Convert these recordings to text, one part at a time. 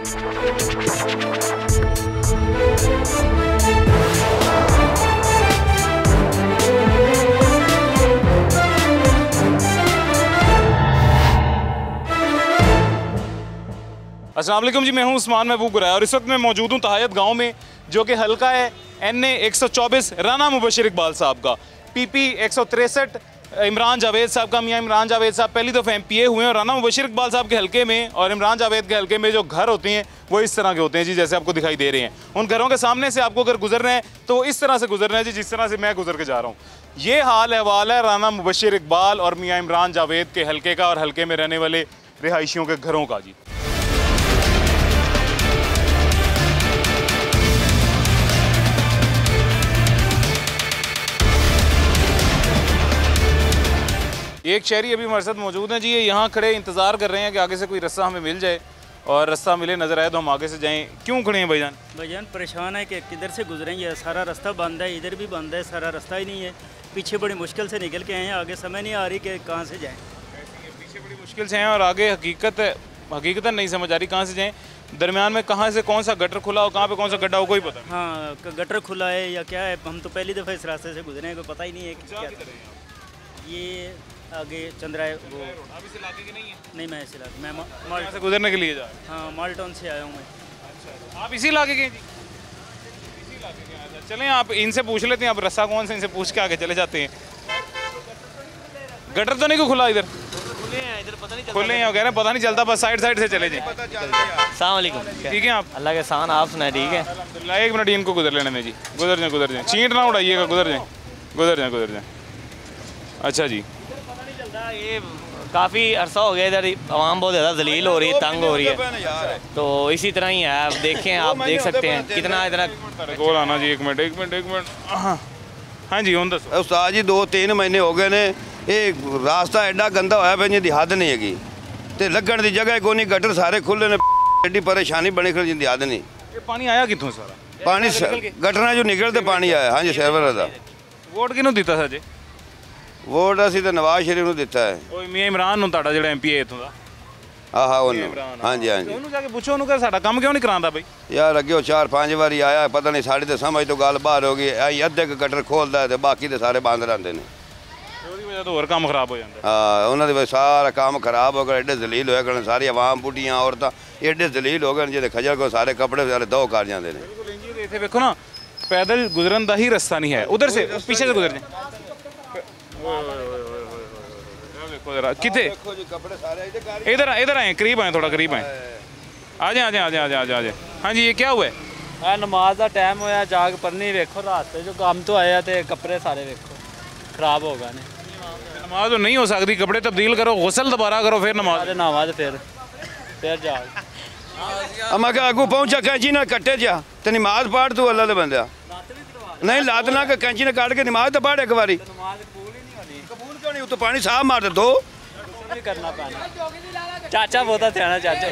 अस्सलाम वालेकुम जी, मैं हूं उस्मान महबूब गुराया और इस वक्त मैं मौजूद हूं तहायत गांव में, जो कि हल्का है NA 124 राना मुबशिर इकबाल साहब का, PP 163 इमरान जावेद साहब का। मियाँ इमरान जावेद साहब पहली दफ़ा MPA हुए हैं और राना मुबशिर इकबाल साहब के हल्के में और इमरान जावेद के हल्के में जो घर होते हैं वो इस तरह के होते हैं जी, जैसे आपको दिखाई दे रहे हैं। उन घरों के सामने से आपको अगर गुजरना है तो इस तरह से गुजरना है जी, जिस तरह से मैं गुजर के जा रहा हूँ। ये हाल अहवाल है राना मुबशिर इकबाल और मियाँ इमरान जावेद के हल्के का और हल्के में रहने वाले रिहायशियों के घरों का जी। एक शहरी अभी हमारे साथ मौजूद हैं जी, ये यहाँ खड़े इंतज़ार कर रहे हैं कि आगे से कोई रास्ता हमें मिल जाए और रास्ता मिले नज़र आए तो हम आगे से जाएं। क्यों खड़े हैं भाईजान? भाईजान परेशान है कि किधर से गुजरेंगे, सारा रास्ता बंद है, इधर भी बंद है, सारा रास्ता ही नहीं है। पीछे बड़ी मुश्किल से निकल के आए हैं, आगे समझ नहीं आ रही कि कहाँ से जाएँ। पीछे बड़ी मुश्किल से हैं और आगे हकीकत नहीं समझ आ रही कहाँ से जाएँ। दरमियान में कहाँ से कौन सा गटर खुला हो, कहाँ पे कौन सा गड्ढा हो, कोई पता? हाँ, गटर खुला है या क्या है, हम तो पहली दफ़ा इस रास्ते से गुजरे हैं, कोई पता ही नहीं है कि क्या। ये आगे चंद्रा है वो। आप इस इलाके के नहीं है? नहीं, मैं इस इलाके, मैं माल से गुजरने के लिए जा रहा हूँ। हाँ, माल टाउन से आया हूँ मैं। अच्छा, आप इसी इलाके के हैं जी? इसी इलाके के हैं। चलें आप इनसे पूछ लेते हैं, आप रास्ता कौन से, इनसे पूछ के आगे चले जाते हैं। गटर तो नहीं को खुला इधर? खुले हैं इधर, पता नहीं खुले हैं, कह रहे हैं पता नहीं चलता, बस साइड से चले जाएं। अस्सलाम वालेकुम। ठीक है आप? अल्लाह के सान, आप सुनाए? ठीक है। एक मिनट इनको गुजर लेने में जी, गुजर जाएँ, चींट ना उड़ाइएगा, गुजर जाएँ। अच्छा जी, ये काफ़ी अरसा हो गया, इधर आवाम बहुत ज़्यादा जलील हो रही है, तंग हो रही है, तो इसी तरह ही है। आप देखें, आप देख सकते हैं कितना इधर कॉल आना जी। एक मिनट। हाँ जी, हूँ दसो उस्ताद जी। 2-3 महीने हो गए ने, ये रास्ता एडा गंदा होया पे जिंदी हद नहीं हैगी, ते लगन दी जगह कोई नहीं, गटर सारे खुले ने, एडी परेशानी बनी खड़ी जिंदी हद नहीं। ये पानी आया कितों सारा? पानी गटरां जो निकलते पानी आया। हाँ जी, शहर दा। वोट किनू दिता सा जी? वोट असी तो नवाज शरीफ ਨੂੰ ਦਿੱਤਾ है। ਉਹ ਮੀਆਂ ਇਮਰਾਨ ਨੂੰ ਤੁਹਾਡਾ ਜਿਹੜਾ MPA ਇਥੋਂ ਦਾ? ਆਹਾ ਉਹਨੂੰ। ਹਾਂਜੀ ਹਾਂਜੀ। ਉਹਨੂੰ ਜਾ ਕੇ ਪੁੱਛੋ ਉਹਨੂੰ ਕਿ ਸਾਡਾ ਕੰਮ ਕਿਉਂ ਨਹੀਂ ਕਰਾਉਂਦਾ ਬਈ? ਯਾਰ ਅੱਗੇ ਉਹ 4-5 ਵਾਰੀ ਆਇਆ, ਪਤਾ ਨਹੀਂ ਸਾਡੀ ਤੇ ਸਮਝ ਤੋਂ ਗੱਲ ਬਾਹਰ ਹੋ ਗਈ। ਆਈ ਅੱਧੇ ਕ ਗਟਰ ਖੋਲਦਾ ਤੇ ਬਾਕੀ ਤੇ ਸਾਰੇ ਬੰਦ ਰਹਿੰਦੇ ਨੇ। ਉਹਦੀ ਵਜ੍ਹਾ ਤੋਂ ਹੋਰ ਕੰਮ ਖਰਾਬ ਹੋ ਜਾਂਦਾ। ਹਾਂ, ਉਹਨਾਂ ਦੀ ਵਜ੍ਹਾ ਸਾਰਾ ਕੰਮ ਖਰਾਬ ਹੋ ਗਿਆ, ਐਡੇ ਜ਼ਲੀਲ ਹੋਇਆ ਕਰਨ ਸਾਰੀ ਆਵਾਮ, ਬੁੱਢੀਆਂ ਔਰਤਾਂ ਐਡੇ ਜ਼ਲੀਲ ਹੋ ਗਏ ਜਿਹਦੇ ਖਜਲ ਕੋ ਸਾਰੇ ਕੱਪੜੇ ਸਾਰੇ ਦੋ ਕਰ ਜਾਂਦੇ ਨੇ। ਬਿਲਕੁਲ ਇੰਜੀ ਇੱਥੇ ਵੇਖੋ ਨਾ, ਪੈਦਲ ਗੁਜ਼ਰਨ ਦਾ ਹੀ ਰਸਤਾ ਨਹੀਂ ਹੈ। ਉਧਰ ਸੇ पीछे से गुजर जाए। कितने इधर आए, करीब आए, थोड़ा करीब आए। आ जाए। हाँ जी, ये क्या हुआ है? नमाज का टाइम होया, जाग पढ़नी, वेखो रास्ते जो काम तो आया तो कपड़े सारे वेखो खराब हो गए। नमाज तो नहीं हो सकती, कपड़े तब्दील करो, गुसल दोबारा करो, फिर नमाज फिर जाग। मैं अगू पहुंचा कैंची ना कट्टे जा तो नमाज पढ़ तू अल्लाह दे बंदे। नहीं लात ना कि कैंची ने काट के नमाज तो पढ़ एक बारी। कबूल क्यों नहीं? तो पानी साफ मार दो। करना पानी। चाचा बहुत ध्यान, चाचा।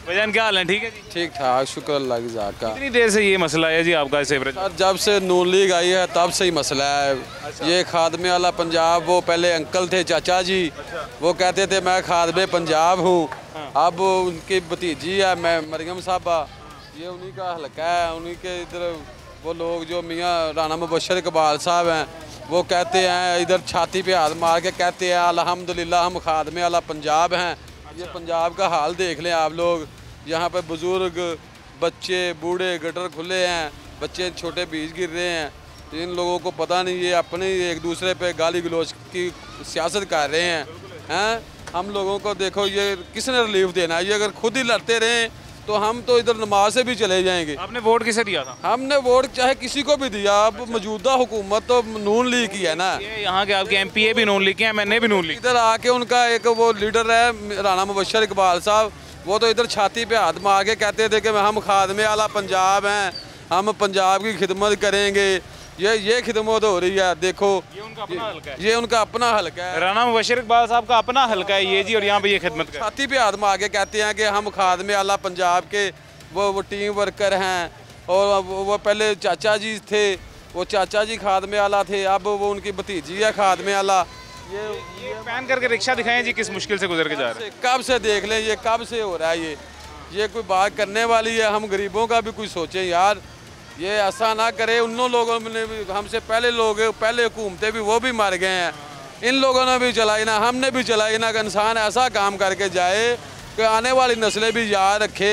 भाईजान क्या हाल है? ठीक है जी? ठीक ठाक, शुक्र अल्लाह की ज़ात का। कितनी देर से ये मसला है जी आपका सेवरेज? जब से नून लीग आई है तब से ही मसला है। ये खादमे वाला पंजाब, वो पहले अंकल थे चाचा जी, वो कहते थे मैं खादमे पंजाब हूँ। अब उनकी भतीजी है मैं मरियम साहबा, ये उन्हीं का हल्का है। उन्हीं के इधर वो लोग जो मियाँ राना मुबशिर इकबाल साहब हैं, वो कहते हैं, इधर छाती पे हाथ मार के कहते हैं अल्हम्दुलिल्लाह हम खादमे वाला पंजाब हैं। ये पंजाब का हाल देख लें आप लोग। यहाँ पे बुज़ुर्ग, बच्चे, बूढ़े, गटर खुले हैं, बच्चे छोटे बीज गिर रहे हैं। इन लोगों को पता नहीं, ये अपने एक दूसरे पे गाली गलौज की सियासत कर रहे हैं। हम लोगों को देखो, ये किसने रिलीफ देना है? ये अगर खुद ही लड़ते रहें तो हम तो इधर नमाज से भी चले जाएंगे। आपने वोट किसे दिया था? हमने वोट चाहे किसी को भी दिया, अब मौजूदा हुकूमत तो नून लीग की है ना। ये यहाँ के आपके MPA भी नून लीग के हैं, मैंने भी नून लीग। इधर आके उनका एक वो लीडर है राना मुबशिर इकबाल साहब, वो तो इधर छाती पे हाथ मार के कहते थे कि हम खादमे वाला पंजाब हैं, हम पंजाब की खिदमत करेंगे। ये खिदमत हो रही है। देखो ये उनका अपना हल्का है, राना मुबशिर इकबाल साहब का अपना हल्का है ये जी, और यहाँ पे ये खिदमत कर छाती पे हाथ मार के कहते हैं कि हम खादमे वाला पंजाब के वो टीम वर्कर हैं। और वो पहले चाचा जी थे, वो चाचा जी खादमे वाला थे, अब वो उनकी भतीजी है खादमे वाला। ये पहन करके रिक्शा दिखाएं जी, किस मुश्किल से गुजर के जा रहे हैं। कब से देख लें, ये कब से हो रहा है। ये कोई बात करने वाली है? हम गरीबों का भी कुछ सोचें यार, ये ऐसा ना करे। उन लोगों ने भी, हमसे पहले लोग, पहले हुकूमतें भी, वो भी मर गए हैं, इन लोगों ने भी चलाई ना, हमने भी चलाई ना। कि इंसान ऐसा काम करके जाए कि आने वाली नस्लें भी याद रखे,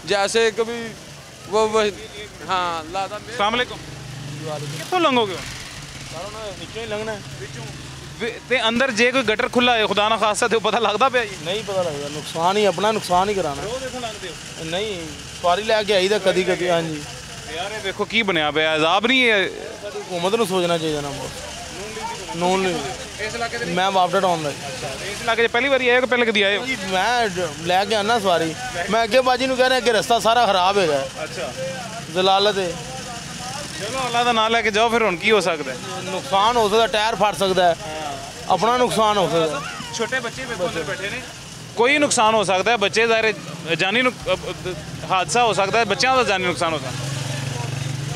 जैसे कभी वो हाँ लादा। अस्सलाम वालेकुम। कितों लंघोगे? नीचे ही लंघना ते अंदर जे कोई गटर खुला है खुदा ना खासा तो पता लगता पे नहीं पता लगता, नुकसान ही अपना नुकसान ही कराना। नहीं सवारी लैके आई कदी कदी। हाँ जी यार देखो की बनया पे अजाब नहीं है। हुकूमत को सोचना चाहिए ना बहुत। नून मैं वापडा टाउन इस इलाके पहली बार आए पहले कभी आए? मैं लैके आना सवारी, मैं अगे बाजी कह रहा अगे रस्ता सारा खराब है। अच्छा जलालत है। चलो अल्लाह का ना लैके जाओ, फिर हुन की हो सकता है? नुकसान हो सकता है, टायर फट सकता है, अपना नुकसान हो सकता है। छोटे बच्चे बैठे ने, कोई नुकसान हो सकता है। बच्चे ज़ाहिर जानी हादसा हो सकता है, बच्चों का जानी नुकसान हो सकता है।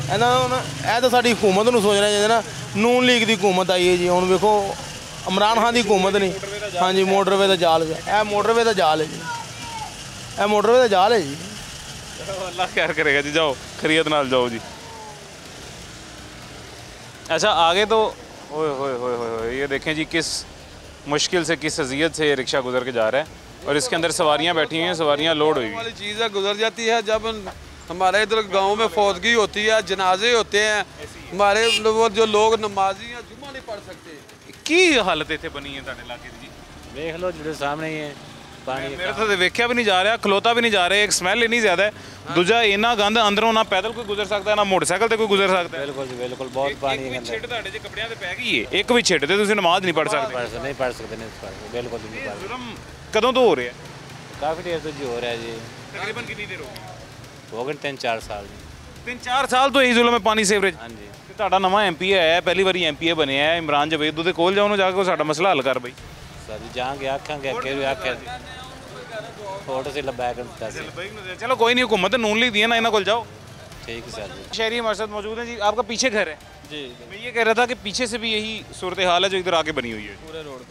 ਇਹ ਤਾਂ ਸਾਡੀ हुकूमत ਨੂੰ सोचना चाहिए ना। नून लीग की हुकूमत आई है जी, ਹੁਣ ਵੇਖੋ इमरान खान की हुकूमत नहीं। हाँ जी मोटरवे का जाल है, यह मोटरवे का जाल है जी, यह मोटरवे का जाल है जी। अल्लाह खैर करेगा जी, जाओ खैरियत नाल जाओ जी। अच्छा आगे तो ओए होए होए होए, ये देखें जी किस मुश्किल से, किस अजियत से रिक्शा गुजर के जा रहा है और इसके अंदर सवारियां बैठी हैं, सवारियां लोड हुई वाली चीज़ है, गुजर जाती है। जब हमारे इधर गांव में फौतगी होती है, जनाजे होते हैं, हमारे वो जो लोग नमाजी हैं जुम्मा नहीं पढ़ सकते। की हालत इतने बनी है तुहाडे इलाके दी? देख लो जो सामने ही है पानी। मेरे तो वेख्या भी नहीं जा रहा, खलोता भी नहीं जा रहा, एक स्मैल इन्नी ज़्यादा है, दूजा इन्ना गंद, अंदरों ना पैदल कोई गुजर सकता है ना मोटरसाइकिल से कोई गुजर सकता है। बिल्कुल बिल्कुल बहुत पानी है। छिट तुहाडे जे कपड़ियां ते पै गई है, एक भी छिट ते तुसीं नमाज नहीं पढ़ सकते। नहीं पढ़ सकते, नहीं पढ़ सकते, बिल्कुल नहीं पढ़ सकते। जुल्म कदों तो हो रहा है? काफ़ी देर से जी हो रहा है जी, तकरीबन कितनी देर हो गई? हो गए 3-4 साल। 3-4 साल तो यही जुल्म है पानी सीवरेज। हाँ जी ਤੁਹਾਡਾ ਨਵਾਂ ਐਮਪੀ ਆਇਆ, ਪਹਿਲੀ ਵਾਰੀ ਐਮਪੀ ਬਣਿਆ ਹੈ ਇਮਰਾਨ ਜਵੇਦ, ਉਹਦੇ ਕੋਲ ਜਾਓ, ਉਹਨੂੰ ਜਾ ਕੇ ਸਾਡਾ ਮਸਲਾ ਹੱਲ ਕਰ ਬਈ। सर जी जाएंगे आखेंगे अगे भी आखे फोटो से बैग दस। चलो कोई नहीं, हुकूमत नून ली दी है ना, इन्हों को जाओ। ठीक है सर जी। शहरी हमारे साथ मौजूद है जी, आपका पीछे घर है जी। मैं ये कह रहा था कि पीछे से भी यही सूरत हाल है जो इधर आके बनी हुई है? पूरे रोड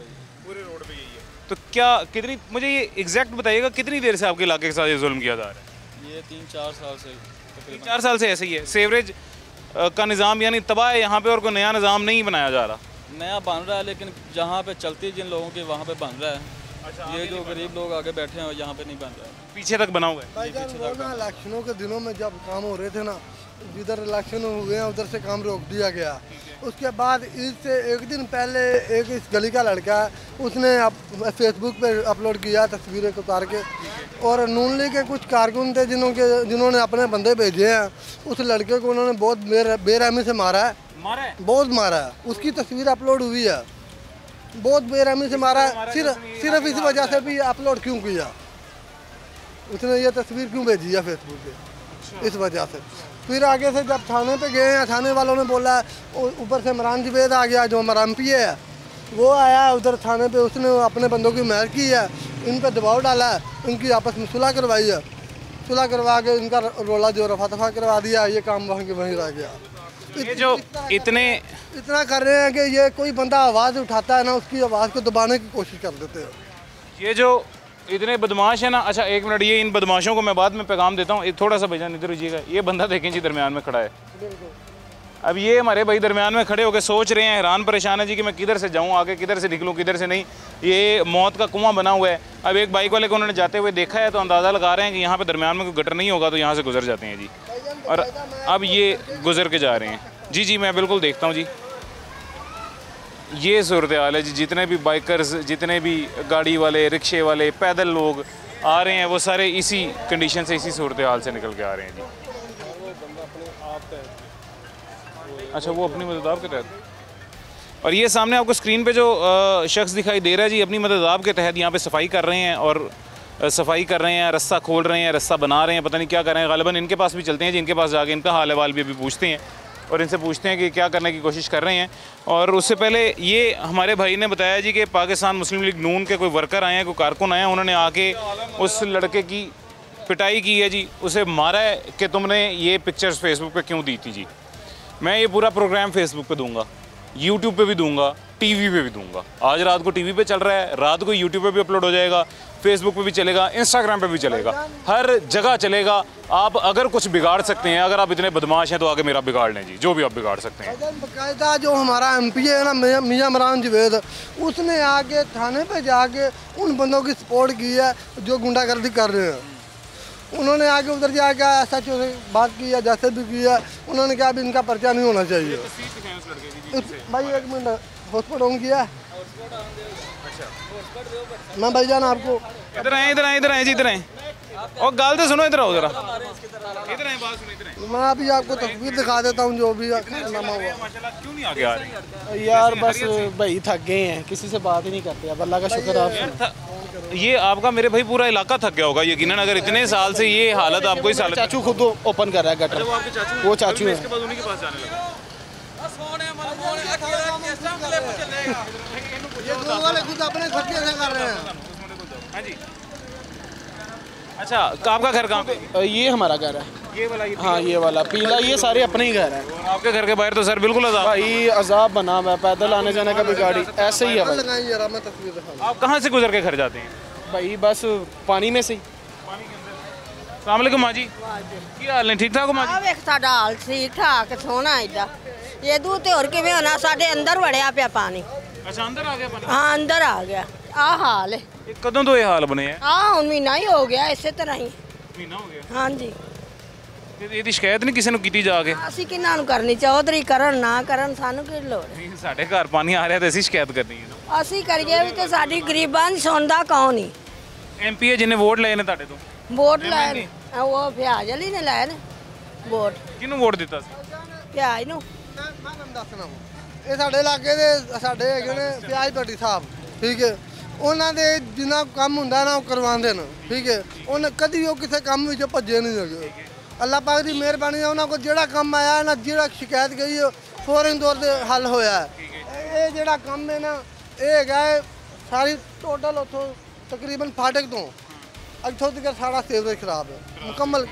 पे यही है। तो क्या कितनी, मुझे ये एग्जैक्ट बताइएगा कितनी देर से आपके इलाके के साथ ये जुल्म किया जा रहा है? ये 3-4 साल से, 3-4 साल से ऐसे ही है। सीवरेज का निज़ाम यानी तबाह है यहाँ पे और कोई नया निज़ाम नहीं बनाया जा रहा? नया बन रहा है लेकिन जहाँ पे चलती जिन लोगों की वहाँ पे बन रहा है। अच्छा, ये जो गरीब लोग आगे बैठे हैं यहाँ पे नहीं बन रहा है। पीछे तक बना हुआ है। इलेक्शनों के दिनों में जब काम हो रहे थे ना, जिधर इलेक्शन हुए हैं उधर से काम रोक दिया गया। उसके बाद इससे एक दिन पहले एक इस गली का लड़का है, उसने फेसबुक पे अपलोड किया तस्वीरें उतार के, और नून लीग के कुछ कारकुन थे जिन्होंने अपने बंदे भेजे हैं, उस लड़के को उन्होंने बहुत बेरहमी से मारा है, बहुत मारा है। उसकी तस्वीर अपलोड हुई है, बहुत बेरहमी से मारा है। सिर्फ इस वजह से भी अपलोड क्यों किया, उसने ये तस्वीर क्यों भेजी है फेसबुक पे, इस वजह से। फिर आगे से जब थाने पे गए हैं, थाने वालों ने बोला, ऊपर से इमरान जवेद आ गया जो हमारा एमपी है, वो आया उधर थाने पे, उसने अपने बंदों की महर की है, इन पर दबाव डाला है, इनकी आपस में सुलह करवाई है, सुलह करवा के इनका रोला जो रफा दफा करवा दिया, ये काम वहीं के वहीं रह गया। ये जो इतना कर रहे हैं कि ये कोई बंदा आवाज़ उठाता है ना, उसकी आवाज़ को दबाने की कोशिश कर देते हैं। ये जो इतने बदमाश है ना। अच्छा एक मिनट, ये इन बदमाशों को मैं बाद में पैगाम देता हूँ, थोड़ा सा भाईजान इधर रहिएगा। ये बंदा देखें जी दरमियान में खड़ा है, अब ये हमारे भाई दरमियान में खड़े होकर सोच रहे हैं, हैरान परेशान है जी कि मैं किधर से जाऊँ आगे, किधर से निकलूँ किधर से नहीं। ये मौत का कुआं बना हुआ है। अब एक बाइक वाले को उन्होंने जाते हुए देखा है तो अंदाज़ा लगा रहे हैं कि यहाँ पे दरमियान में कोई गटर नहीं होगा, तो यहाँ से गुजर जाते हैं जी, और अब ये गुजर के जा रहे हैं। जी जी मैं बिल्कुल देखता हूँ जी, ये सूरत हाल है जी। जितने भी बाइकर्स, जितने भी गाड़ी वाले, रिक्शे वाले, पैदल लोग आ रहे हैं, वो सारे इसी कंडीशन से, इसी सूरत हाल से निकल के आ रहे हैं जी। अच्छा वो अपनी मदद आप के तहत, और ये सामने आपको स्क्रीन पे जो शख्स दिखाई दे रहा है जी, अपनी मदद आप के तहत यहाँ पे सफाई कर रहे हैं, और सफाई कर रहे हैं, रास्ता खोल रहे हैं, रास्ता बना रहे हैं, पता नहीं क्या कर रहे हैं। गालिबन इनके पास भी चलते हैं जी, इनके पास जाके इनका हाल अहवाल भी अभी पूछते हैं और इनसे पूछते हैं कि क्या करने की कोशिश कर रहे हैं। और उससे पहले ये हमारे भाई ने बताया जी कि पाकिस्तान मुस्लिम लीग नून के कोई वर्कर आए हैं, कोई कारकुन आए हैं, उन्होंने आके उस लड़के की पिटाई की है जी, उसे मारा है कि तुमने ये पिक्चर्स फेसबुक पे क्यों दी थी जी। मैं ये पूरा प्रोग्राम फेसबुक पे दूंगा, यूट्यूब पे भी दूंगा, टीवी पे भी दूंगा। आज रात को टीवी पे चल रहा है, रात को यूट्यूब पे भी अपलोड हो जाएगा, फेसबुक पे भी चलेगा, इंस्टाग्राम पे भी चलेगा, हर जगह चलेगा। आप अगर कुछ बिगाड़ सकते हैं, अगर आप इतने बदमाश हैं तो आगे मेरा बिगाड़ लें जी, जो भी आप बिगाड़ सकते हैं। बाकायदा जो हमारा MP है ना मियां इमरान जावेद, उसने आके थाने पे जाके उन बंदों की सपोर्ट की है जो गुंडागर्दी कर रहे हैं। उन्होंने आके उधर जाके SHO से बात की है, जैसे भी की है, उन्होंने कहा अभी इनका पर्चा नहीं होना चाहिए। भाई एक मिनट, हॉटस्पॉट ऑन किया मैं भाईजान आपको। इधर आए जी, इधर आए और गाल तो सुनो, इधर आओ जरा, इधर आए, बात सुनो, इधर आए। मैं अभी आपको तस्वीर दिखा देता हूँ जो भी कारनामा हुआ। माशाल्लाह, क्यों नहीं आगे आ रही यार बस भाई थक गए हैं, किसी से बात ही नहीं करते। अब अल्लाह का शुक्र आप ये आपका मेरे भाई पूरा इलाका थक गया होगा यकीनन, अगर इतने साल से ये हालत आपको इस हालत। चाचू खुद ओपन कर रहा है गटर, वो चाचू है। इसके बाद उन्हीं के पास जाने लगा। ये दो वाले खुद अपने खर्चे से कर रहे हैं। हाँ जी, अच्छा आपका घर कहाँ पे? ये हमारा घर है, ये वाला? हाँ ये वाला पीला, ये सारे अपने ही घर हैं। आपके घर के बाहर तो सर बिल्कुल अजाब। भाई अजाब बना हुआ है, पैदल आने जाने का भी गाड़ी ऐसे ही है भाई। लगाई जरा, मैं तस्वीर दिखाऊं। आप कहाँ से गुजर के घर जाते हैं? भाई बस पानी में से ही। अस्सलाम वालेकुम माँ जी, की हाल है? ठीक ठाक हो माँ जी? ਵੇਖ ਸਾਡਾ ਹਾਲ ਠੀਕ ਠਾਕ ਸੋਹਣਾ ਇਦਾਂ ਇਹਦੂ ਤੇ ਹੋਰ ਕਿਵੇਂ ਹੋਣਾ ਸਾਡੇ ਅੰਦਰ ਵੜਿਆ ਪਿਆ ਪਾਣੀ अच्छा अंदर आ गया पानी? ਹਾਂ ਅੰਦਰ ਆ ਗਿਆ ਆ ਹਾਲ ਹੈ ये कदों तो ये हाल बने हैं? ਆ ਹੁਣ ਮਹੀਨਾ ਹੀ ਹੋ ਗਿਆ ਇਸੇ ਤਰ੍ਹਾਂ ਹੀ महीना हो गया। ਹਾਂਜੀ ਇਹਦੀ ਸ਼ਿਕਾਇਤ ਨਹੀਂ ਕਿਸੇ ਨੂੰ ਕੀਤੀ ਜਾ ਕੇ? ਅਸੀਂ ਕਿਹਨਾਂ ਨੂੰ ਕਰਨੀ ਚੌਧਰੀ ਕਰਨ ਨਾ ਕਰਨ ਸਾਨੂੰ ਕੀ ਲੋੜ ਹੈ? ਨਹੀਂ, ਸਾਡੇ ਘਰ ਪਾਣੀ ਆ ਰਿਹਾ ਤੇ ਅਸੀਂ ਸ਼ਿਕਾਇਤ ਕਰਨੀ ਹੈ। ਅਸੀਂ ਕਰੀਏ ਵੀ ਤੇ ਸਾਡੀ ਗਰੀਬਾਂ ਦੀ ਸੁਣਦਾ ਕੌਣ ਨਹੀਂ MP ਹੈ ਜਿਹਨੇ ਵੋਟ ਲਏ ਨੇ ਤੁਹਾਡੇ ਤੋਂ? ਵੋਟ ਲੈਣ ਉਹ ਪਿਆਜ ਵਾਲੀ ਨੇ ਲੈਣ ਵੋਟ ਕਿਹਨੂੰ ਵੋਟ ਦਿੱਤਾ ਸੀ? ਪਿਆਜ ਨੂੰ ਮੈਂ ਤੁਹਾਨੂੰ ਦੱਸਣਾ ਇਹ ਸਾਡੇ ਇਲਾਕੇ ਦੇ ਸਾਡੇ ਹੈਗੇ ਨੇ ਪਿਆਜ ਭੱਟੀ ਸਾਹਿਬ, ਠੀਕ ਹੈ। ਉਹਨਾਂ ਦੇ ਜਿੰਨਾ ਕੰਮ ਹੁੰਦਾ ਨਾ ਉਹ ਕਰਵਾਉਂਦੇ ਨੇ, ਠੀਕ ਹੈ। ਉਹਨੇ ਕਦੀ ਉਹ ਕਿਸੇ ਕੰਮ ਵਿੱਚੋਂ ਭੱਜੇ ਨਹੀਂ ਹੈਗੇ। ਅੱਲਾਹ ਪਾਕ ਦੀ ਮਿਹਰਬਾਨੀ ਨਾਲ ਉਹਨਾਂ ਕੋਲ ਜਿਹੜਾ ਕੰਮ ਆਇਆ ਨਾ, ਜਿਹੜਾ ਸ਼ਿਕਾਇਤ ਗਈ ਫੌਰਨ ਤੌਰ ਤੇ ਹੱਲ ਹੋਇਆ। ਇਹ ਜਿਹੜਾ ਕੰਮ ਹੈ ਨਾ, ਇਹ ਹੈਗਾ ਸਾਰੀ ਟੋਟਲ ਉੱਥੋਂ ਤਕਰੀਬਨ ਫਾਟਕ ਤੋਂ ਇੱਥੋਂ ਤੱਕ ਸਾਰਾ ਸੀਵਰੇਜ ਖਰਾਬ ਹੈ, ਮੁਕੰਮਲ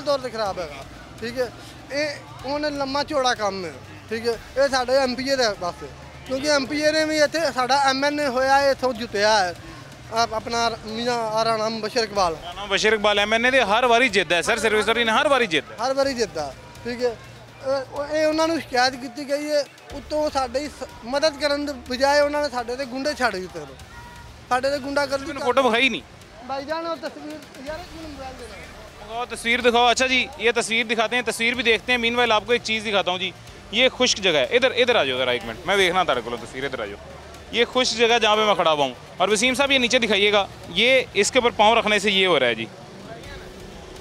ਤੌਰ ਤੇ ਖਰਾਬ ਹੈਗਾ, ਠੀਕ ਹੈ। ਇਹ ਉਹਨੇ ਲੰਮਾ ਚੌੜਾ ਕੰਮ ਹੈ, ਠੀਕ ਹੈ। ਇਹ ਸਾਡੇ MPA ਦੇ ਬਸ, ਕਿਉਂਕਿ MPA ਨੇ ਵੀ ਇੱਥੇ ਸਾਡਾ MNA ਹੋਇਆ ਹੈ, ਇੱਥੋਂ ਜਿੱਤਿਆ ਹੈ ਆਪਣਾ ਮੀਆਂ ਰਾਣਾ ਮੁਬਸ਼ਰ ਇਕਬਾਲ। ਰਾਣਾ ਮੁਬਸ਼ਰ ਇਕਬਾਲ MNA ਦੇ ਹਰ ਵਾਰੀ ਜਿੱਤਦਾ ਹੈ ਸਰ, ਸਰਵਿਸਰੀ ਨੇ ਹਰ ਵਾਰੀ ਜਿੱਤਦਾ, ਹਰ ਵਾਰੀ ਜਿੱਤਦਾ, ਠੀਕ ਹੈ। ਇਹ ਉਹਨਾਂ ਨੂੰ ਸ਼ਿਕਾਇਤ ਕੀਤੀ ਗਈ ਹੈ, ਉੱਤੋਂ ਸਾਡੀ ਮਦਦ ਕਰਨ ਦੇ ਬਜਾਏ ਉਹਨਾਂ ਨੇ ਸਾਡੇ ਤੇ ਗੁੰਡੇ ਛੱਡ ਦਿੱਤੇ ਨੇ, ਸਾਡੇ ਤੇ ਗੁੰਡਾ ਕਰ ਦਿੱਤੀ। फोटो दिखाई नहीं भाईजान और तस्वीर यार एक मिनट मोबाइल देना। और तस्वीर दिखाओ। अच्छा जी, ये तस्वीर दिखाते हैं, तस्वीर भी देखते हैं। मीनवाइल आपको एक चीज़ दिखाता हूँ जी, ये खुश्क जगह है। इधर इधर आ जाओ ज़रा, एक मिनट मैं देखना तारे को तस्वीर। इधर आ जाओ, ये खुश्क जगह जहाँ पे मैं खड़ा हुआ हूँ। और वसीम साहब ये नीचे दिखाइएगा, ये इसके ऊपर पाँव रखने से ये हो रहा है जी,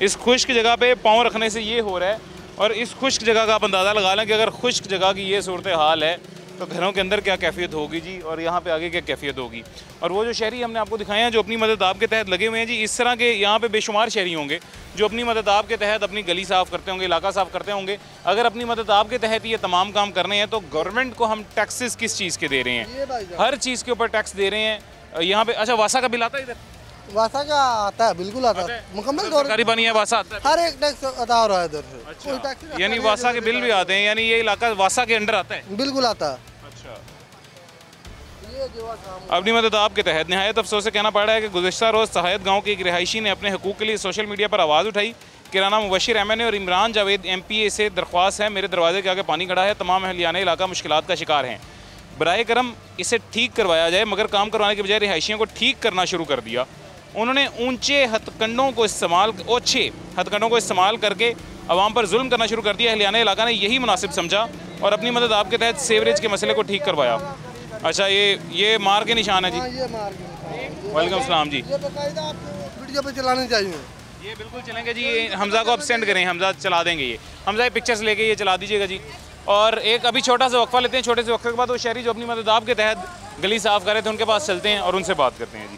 इस खुश्क जगह पे पाँव रखने से ये हो रहा है। और इस खुश्क जगह का आप अंदाज़ा लगा लें कि अगर खुश्क जगह की ये सूरत हाल है तो घरों के अंदर क्या कैफियत होगी जी, और यहाँ पे आगे क्या कैफियत होगी। और वो जो शहरी हमने आपको दिखाए हैं जो अपनी मदद आप के तहत लगे हुए हैं जी, इस तरह के यहाँ पे बेशुमार शहरी होंगे जो अपनी मदद आप के तहत अपनी गली साफ़ करते होंगे, इलाका साफ़ करते होंगे। अगर अपनी मदद आप के तहत ये तमाम काम करने हैं तो गवर्नमेंट को हम टैक्सेस किस चीज़ के दे रहे हैं? हर चीज़ के ऊपर टैक्स दे रहे हैं। यहाँ पे अच्छा वासा का बिल आता है इधर? वासा का आता है, बिल्कुल आता है, मुकम्मल तौर सरकारी पानी है, वासा आता है, हर एक टैक्स अदा हो रहा है इधर से। कोई टैक्स यानी वासा के बिल भी आते हैं, यानी ये इलाका वासा के अंडर आता है? बिल्कुल आता है। अपनी मदद आपके तहत नहायत अफसोस से कहना पड़ रहा है कि गुज़िश्ता रोज़ सहायत गांव के एक रिहायशी ने अपने हकूक़ के लिए सोशल मीडिया पर आवाज़ उठाई कि राना मुबशर MNA और इमरान जावेद MPA से दरख्वास्त है, मेरे दरवाजे के आगे पानी खड़ा है, तमाम अहलियाने इलाका मुश्किलात का शिकार हैं, बराए करम इसे ठीक करवाया जाए। मगर काम करवाने के बजाय रिहायशियों को ठीक करना शुरू कर दिया। उन्होंने ऊँचे हथकंडों को इस्तेमाल करके अवाम पर जुल्म करना शुरू कर दिया। अहलियाने इलाका ने यही मुनासिब समझा और अपनी मदद आपके तहत सीवरेज के मसले को ठीक करवाया। अच्छा, ये मार के निशान है जी? ये मार के। वालेकुम सलाम जी। ये बाकायदा आपको वीडियो पे चलाने चाहिए। ये बिल्कुल चलेंगे जी, ये हमज़ा को आप सेंड करें, हमज़ा चला देंगे। ये हमज़ा ये पिक्चर्स लेके ये चला दीजिएगा जी। और एक अभी छोटा सा वक्फा लेते हैं, छोटे से वक्फे के बाद वो शहरी जो अपनी मदद आपके तहत गली साफ़ कर रहे थे उनके पास चलते हैं और उनसे बात करते हैं जी।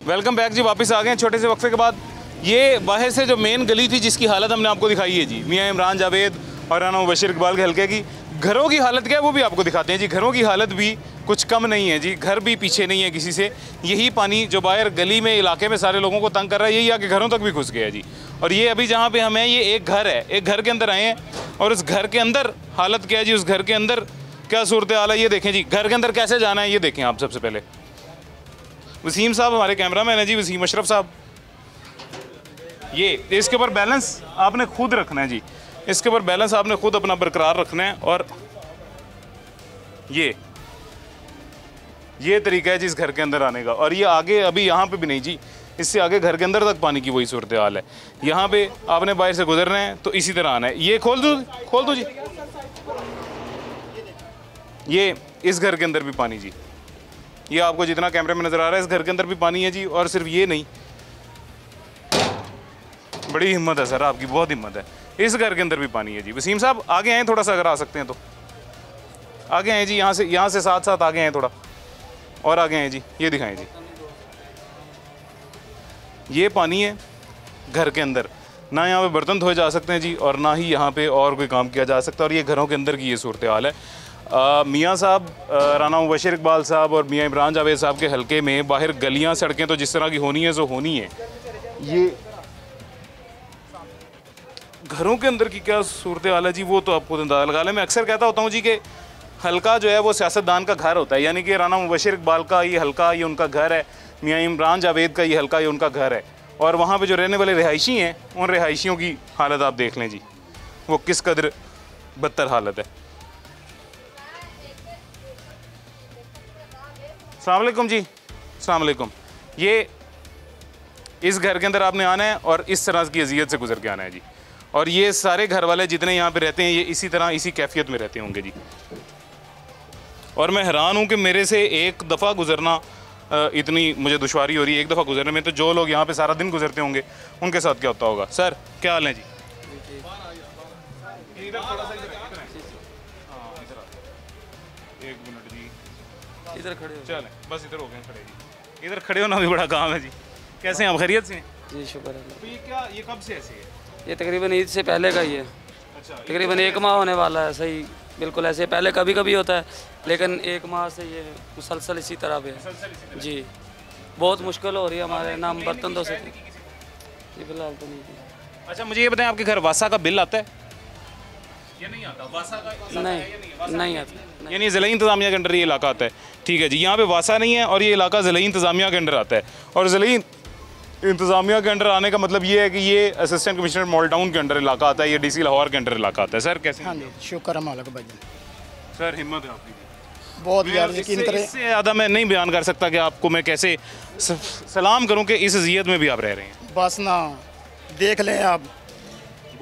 वेलकम बैक जी, वापस आ गए हैं छोटे से वक्फे के बाद। ये बाहर से जो मेन गली थी जिसकी हालत हमने आपको दिखाई है जी, मियाँ इमरान जावेद और राना मुबशिर इकबाल के हल्के की। घरों की हालत क्या है वो भी आपको दिखाते हैं जी। घरों की हालत भी कुछ कम नहीं है जी, घर भी पीछे नहीं है किसी से। यही पानी जो बाहर गली में इलाके में सारे लोगों को तंग कर रहा है, यही आके घरों तक भी घुस गया जी। और ये अभी जहाँ पे हम हैं ये एक घर है, एक घर के अंदर आए हैं और उस घर के अंदर हालत क्या है जी, उस घर के अंदर क्या सूरत हाल है ये देखें जी। घर के अंदर कैसे जाना है ये देखें आप। सबसे पहले वसीम साहब हमारे कैमरामैन है जी, वसीम अशरफ साहब। ये इसके ऊपर बैलेंस आपने खुद रखना है जी, इसके ऊपर बैलेंस आपने खुद अपना बरकरार रखना है। और ये तरीका है जी इस घर के अंदर आने का। और ये आगे अभी यहाँ पे भी नहीं जी, इससे आगे घर के अंदर तक पानी की वही सूरत हाल है। यहाँ पे आपने बाहर से गुजरना है तो इसी तरह आना है। ये खोल दो जी। ये इस घर के अंदर भी पानी जी, ये आपको जितना कैमरे में नज़र आ रहा है इस घर के अंदर भी पानी है जी। और सिर्फ ये नहीं, बड़ी हिम्मत है सर आपकी, बहुत हिम्मत है। इस घर के अंदर भी पानी है जी। वसीम साहब आगे आए थोड़ा सा, अगर आ सकते हैं तो आगे आए जी। यहाँ से साथ साथ आगे आए थोड़ा और आगे आए जी, ये दिखाएं जी। ये पानी है घर के अंदर, ना यहाँ पे बर्तन धोए जा सकते हैं जी और ना ही यहाँ पे और कोई काम किया जा सकता। और ये घरों के अंदर की ये सूरत हाल है। मियाँ साहब राना मुबशिर इकबाल साहब और मियाँ इमरान जावेद साहब के हलके में बाहर गलियाँ सड़कें तो जिस तरह की होनी है सो होनी है। ये घरों के अंदर की क्या सूरत हाल है जी वो तो आपको अंदाज़ा लगा लें। मैं अक्सर कहता होता हूँ जी कि हलका जो है वो सियासतदान का घर होता है, यानी कि राना मुबशिर इकबाल का ये हलका ये उनका घर है, मियाँ इमरान जावेद का ये हलका ये उनका घर है। और वहाँ पे जो रहने वाले रिहायशी हैं उन रिहायशियों की हालत आप देख लें जी, वो किस कदर बदतर हालत है। अस्सलाम वालेकुम जी, अस्सलाम वालेकुम। ये इस घर के अंदर आपने आना है और इस तरह की अजियत से गुजर के आना है जी। और ये सारे घर वाले जितने यहाँ पे रहते हैं ये इसी तरह इसी कैफियत में रहते होंगे जी। और मैं हैरान हूँ कि मेरे से एक दफ़ा गुजरना इतनी मुझे दुश्वारी हो रही है, एक दफ़ा गुजरने में। तो जो लोग यहाँ पे सारा दिन गुजरते होंगे उनके साथ क्या होता होगा। सर क्या हाल है जी? एक मिनट जी, इधर खड़े हो। चलें बस इधर हो गए खड़े जी, इधर खड़े होना भी बड़ा काम है जी। कैसे हैं आप, खैरियत से? जी शुक्र है। तो ये कब से ऐसे है? ये तकरीबन ईद से पहले का ही है। अच्छा, तकरीबन 1 माह होने वाला है। सही बिल्कुल ऐसे पहले कभी कभी होता है, लेकिन 1 माह से ये मुसलसल इसी तरह पे है जी। बहुत मुश्किल हो रही है हमारे, ना हम बर्तन धो सकते जी फिलहाल तो नहीं। अच्छा मुझे ये बताएं, आपके घर वासा का बिल आता है या नहीं आता? वासा का नहीं आता, यानी ज़िला इंतज़ामिया के अंडर ये इलाका आता है। ठीक है जी, यहाँ पे वासा नहीं है और ये इलाका ज़िला इंतज़ामिया के अंडर आता है। और ज़िला इंतज़ामिया के अंडर आने का मतलब ये है कि ये असिस्टेंट कमिश्नर मॉलटाउन के अंडर इलाका आता है, ये डीसी लाहौर के अंडर इलाका आता है। सर कैसे? हाँ जी शुक्र है मालिक भाई। सर हिम्मत है आपकी बहुत यार, यकीन करें इससे ज़्यादा मैं नहीं बयान कर सकता कि आपको मैं कैसे सलाम करूं कि इस अजियत में भी आप रह रहे हैं। बस ना देख लें आप,